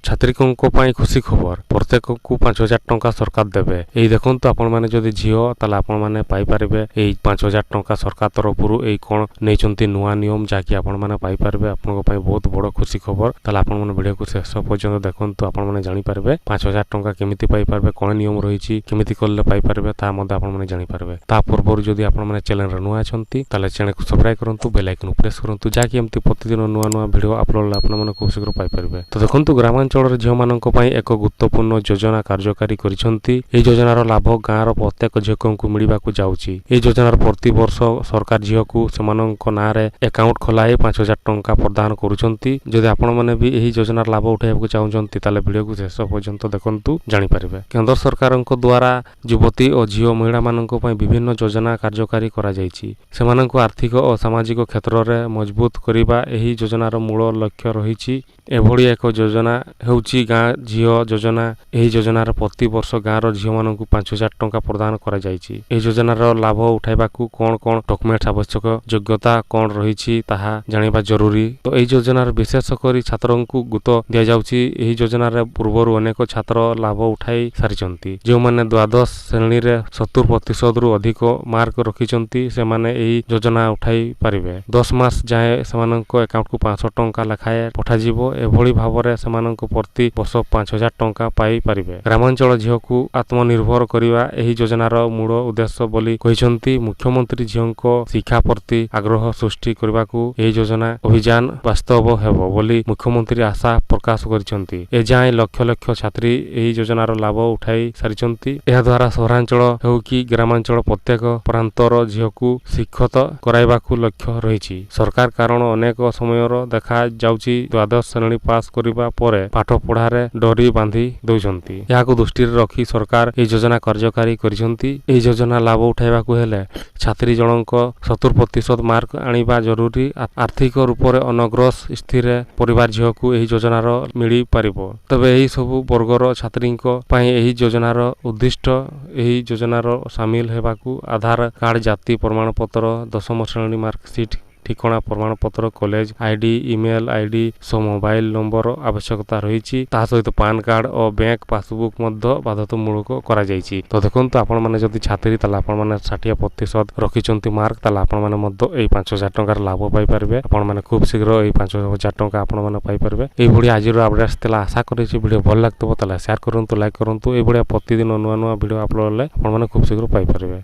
ଛାତ୍ରୀଙ୍କ ପାଇଁ ଖୁସି ଖବର, ପ୍ରତ୍ୟେକକୁ 5,000 ଟଙ୍କା ସରକାର ଦେବେ। ଏଇ ଦେଖନ୍ତୁ ଆପଣମାନେ ଯଦି ଝିଅ ତାହେଲେ ଆପଣମାନେ ପାଇପାରିବେ ଏଇ 5,000 ଟଙ୍କା ସରକାର ତରଫରୁ। ଏଇ କ'ଣ ନେଇଛନ୍ତି ନୂଆ ନିୟମ ଯାହାକି ଆପଣମାନେ ପାଇପାରିବେ। ଆପଣଙ୍କ ପାଇଁ ବହୁତ ବଡ଼ ଖୁସି ଖବର। ତାହେଲେ ଆପଣମାନେ ଭିଡ଼ିଓକୁ ଶେଷ ପର୍ଯ୍ୟନ୍ତ ଦେଖନ୍ତୁ, ଆପଣମାନେ ଜାଣିପାରିବେ 5,000 ଟଙ୍କା କେମିତି ପାଇପାରିବେ, କ'ଣ ନିୟମ ରହିଛି, କେମିତି କଲେ ପାଇପାରିବେ ତାହା ମଧ୍ୟ ଆପଣମାନେ ଜାଣିପାରିବେ। ତା ପୂର୍ବରୁ ଯଦି ଆପଣମାନେ ଚ୍ୟାନେଲରେ ନୂଆ ଅଛନ୍ତି ତାହେଲେ ଚ୍ୟାନେଲକୁ ସବସ୍କ୍ରାଇବ୍ କରନ୍ତୁ, ବେଲ୍ ଆଇକନ୍ ପ୍ରେସ୍ କରନ୍ତୁ, ଯାହାକି ଏମିତି ପ୍ରତିଦିନ ନୂଆ ନୂଆ ଭିଡ଼ିଓ ଅପଲୋଡ଼ ହେଲେ ଆପଣମାନେ ଖୁବ୍ ଶୀଘ୍ର ପାଇପାରିବେ। ତ ଦେଖନ୍ତୁ, ଗ୍ରାମାଞ୍ଚଳରେ ଝିଅମାନଙ୍କ ପାଇଁ ଏକ ଗୁରୁତ୍ୱପୂର୍ଣ୍ଣ ଯୋଜନା କାର୍ଯ୍ୟକାରୀ କରିଛନ୍ତି। ଏହି ଯୋଜନାର ଲାଭ ଗାଁର ପ୍ରତ୍ୟେକ ଝିଅଙ୍କୁ ମିଳିବାକୁ ଯାଉଛି। ଏହି ଯୋଜନାର ପ୍ରତିବର୍ଷ ସରକାର ଝିଅକୁ ସେମାନଙ୍କ ନାଁରେ ଆକାଉଣ୍ଟ ଖୋଲାଇ 5,000 ଟଙ୍କା ପ୍ରଦାନ କରୁଛନ୍ତି। ଯଦି ଆପଣମାନେ ବି ଏହି ଯୋଜନାର ଲାଭ ଉଠାଇବାକୁ ଚାହୁଁଛନ୍ତି ତାହେଲେ ଭିଡ଼ିଓକୁ ଶେଷ ପର୍ଯ୍ୟନ୍ତ ଦେଖନ୍ତୁ, ଜାଣିପାରିବେ। କେନ୍ଦ୍ର ସରକାରଙ୍କ ଦ୍ୱାରା ଯୁବତୀ ଓ ଝିଅ ମହିଳାମାନଙ୍କ ପାଇଁ ବିଭିନ୍ନ ଯୋଜନା କାର୍ଯ୍ୟକାରୀ କରାଯାଇଛି। ସେମାନଙ୍କୁ ଆର୍ଥିକ ଓ ସାମାଜିକ କ୍ଷେତ୍ରରେ ମଜବୁତ କରିବା ଏହି ଯୋଜନାର ମୂଳ ଲକ୍ଷ୍ୟ ରହିଛି। ଏଭଳି ଏକ ଯୋଜନା ହେଉଛି ଗାଁ ଝିଅ ଯୋଜନା। ଏହି ଯୋଜନାର ପ୍ରତିବର୍ଷ ଗାଁର ଝିଅମାନଙ୍କୁ 5,000 ଟଙ୍କା ପ୍ରଦାନ କରାଯାଇଛି। ଏହି ଯୋଜନାର ଲାଭ ଉଠାଇବାକୁ କ'ଣ କ'ଣ ଡକୁମେଣ୍ଟସ ଆବଶ୍ୟକ, ଯୋଗ୍ୟତା କ'ଣ ରହିଛି ତାହା ଜାଣିବା ଜରୁରୀ। ତ ଏହି ଯୋଜନାର ବିଶେଷ କରି ଛାତ୍ରଙ୍କୁ ଗୁରୁତ୍ୱ ଦିଆଯାଉଛି। ଏହି ଯୋଜନାରେ ପୂର୍ବରୁ ଅନେକ ଛାତ୍ର ଲାଭ ଉଠାଇ ସାରିଛନ୍ତି। ଯେଉଁମାନେ ଦ୍ୱାଦଶ ଶ୍ରେଣୀରେ 70%ରୁ ଅଧିକ ମାର୍କ ରଖିଛନ୍ତି ସେମାନେ ଏହି ଯୋଜନା ଉଠାଇ ପାରିବେ। 10 ମାସ ଯାଏଁ ସେମାନଙ୍କ ଆକାଉଣ୍ଟକୁ 500 ଟଙ୍କା ଲେଖାଏଁ ପଠାଯିବ। ଏଭଳି ଭାବରେ ସେମାନଙ୍କୁ ପ୍ରତି ବର୍ଷ 5,000 ଟଙ୍କା ପାଇପାରିବେ। ଗ୍ରାମାଞ୍ଚଳ ଝିଅକୁ ଆତ୍ମନିର୍ଭର କରିବା ଏହି ଯୋଜନାର ମୂଳ ଉଦ୍ଦେଶ୍ୟ ବୋଲି କହିଛନ୍ତି ମୁଖ୍ୟମନ୍ତ୍ରୀ। ଝିଅଙ୍କ ଶିକ୍ଷା ପ୍ରତି ଆଗ୍ରହ ସୃଷ୍ଟି କରିବାକୁ ଏହି ଯୋଜନା ଅଭିଯାନ ବାସ୍ତବ ହେବ ବୋଲି ମୁଖ୍ୟମନ୍ତ୍ରୀ ଆଶା ପ୍ରକାଶ କରିଛନ୍ତି। ଏଯାଏଁ ଲକ୍ଷ ଲକ୍ଷ ଛାତ୍ରୀ ଏହି ଯୋଜନାର ଲାଭ ଉଠାଇ ସାରିଛନ୍ତି। ଏହାଦ୍ୱାରା ସହରାଞ୍ଚଳ ହେଉ କି ଗ୍ରାମାଞ୍ଚଳ ପ୍ରତ୍ୟେକ ପ୍ରାନ୍ତର ଝିଅକୁ ଶିକ୍ଷିତ କରାଇବାକୁ ଲକ୍ଷ୍ୟ ରହିଛି ସରକାର। କାରଣ ଅନେକ ସମୟର ଦେଖାଯାଉଛି ଦ୍ୱାଦଶ ଶ୍ରେଣୀ ପାସ୍ କରିବା ପରେ ପାଠ ପଢ଼ାରେ ଡରି ବାନ୍ଧି ଦେଉଛନ୍ତି। ଏହାକୁ ଦୃଷ୍ଟିରେ ରଖି ସରକାର ଏହି ଯୋଜନା କାର୍ଯ୍ୟକାରୀ କରିଛନ୍ତି। ଏହି ଯୋଜନା ଲାଭ ଉଠାଇବାକୁ ହେଲେ ଛାତ୍ରୀ ଜଣଙ୍କ 70% ମାର୍କ ଆଣିବା ଜରୁରୀ। ଆର୍ଥିକ ରୂପରେ ଅନଗ୍ରସର ସ୍ଥିର ପରିବାର ଝିଅକୁ ଏହି ଯୋଜନାର ମିଳିପାରିବ। ତେବେ ଏହି ସବୁ ବର୍ଗର ଛାତ୍ରୀଙ୍କ ପାଇଁ ଏହି ଯୋଜନାର ଉଦ୍ଦିଷ୍ଟ। ଏହି ଯୋଜନାର ସାମିଲ ହେବାକୁ ଆଧାର କାର୍ଡ, ଜାତି ପ୍ରମାଣପତ୍ର, 10ମ ଶ୍ରେଣୀ ମାର୍କସିଟ୍, ଠିକଣା ପ୍ରମାଣପତ୍ର, କଲେଜ ଆଇଡି, ଇମେଲ ଆଇଡି ସହ ମୋବାଇଲ ନମ୍ବର ଆବଶ୍ୟକତା ରହିଛି। ତା ସହିତ ପାନ କାର୍ଡ ଓ ବ୍ୟାଙ୍କ ପାସବୁକ୍ ମଧ୍ୟ ବାଧ୍ୟତାମୂଳକ କରାଯାଇଛି। ତ ଦେଖନ୍ତୁ, ଆପଣମାନେ ଯଦି ଛାତ୍ରୀ ତାହେଲେ ଆପଣମାନେ 60% ରଖିଛନ୍ତି ମାର୍କ, ତାହେଲେ ଆପଣମାନେ ମଧ୍ୟ ଏହି 5,000 ଟଙ୍କାର ଲାଭ ପାଇପାରିବେ। ଆପଣମାନେ ଖୁବ୍ ଶୀଘ୍ର ଏହି 5,000 ଟଙ୍କା ଆପଣମାନେ ପାଇପାରିବେ। ଏଇଭଳିଆ ଆଜିର ଅପଡେଟ୍ସ ଥିଲା। ଆଶା କରିଛି ଭିଡ଼ିଓ ଭଲ ଲାଗିଥିବ। ତାହେଲେ ସେୟାର କରନ୍ତୁ, ଲାଇକ୍ କରନ୍ତୁ। ଏଇଭଳିଆ ପ୍ରତିଦିନ ନୂଆ ନୂଆ ଭିଡ଼ିଓ ଅପଲୋଡ଼ ହେଲେ ଆପଣମାନେ ଖୁବ୍ ଶୀଘ୍ର ପାଇପାରିବେ।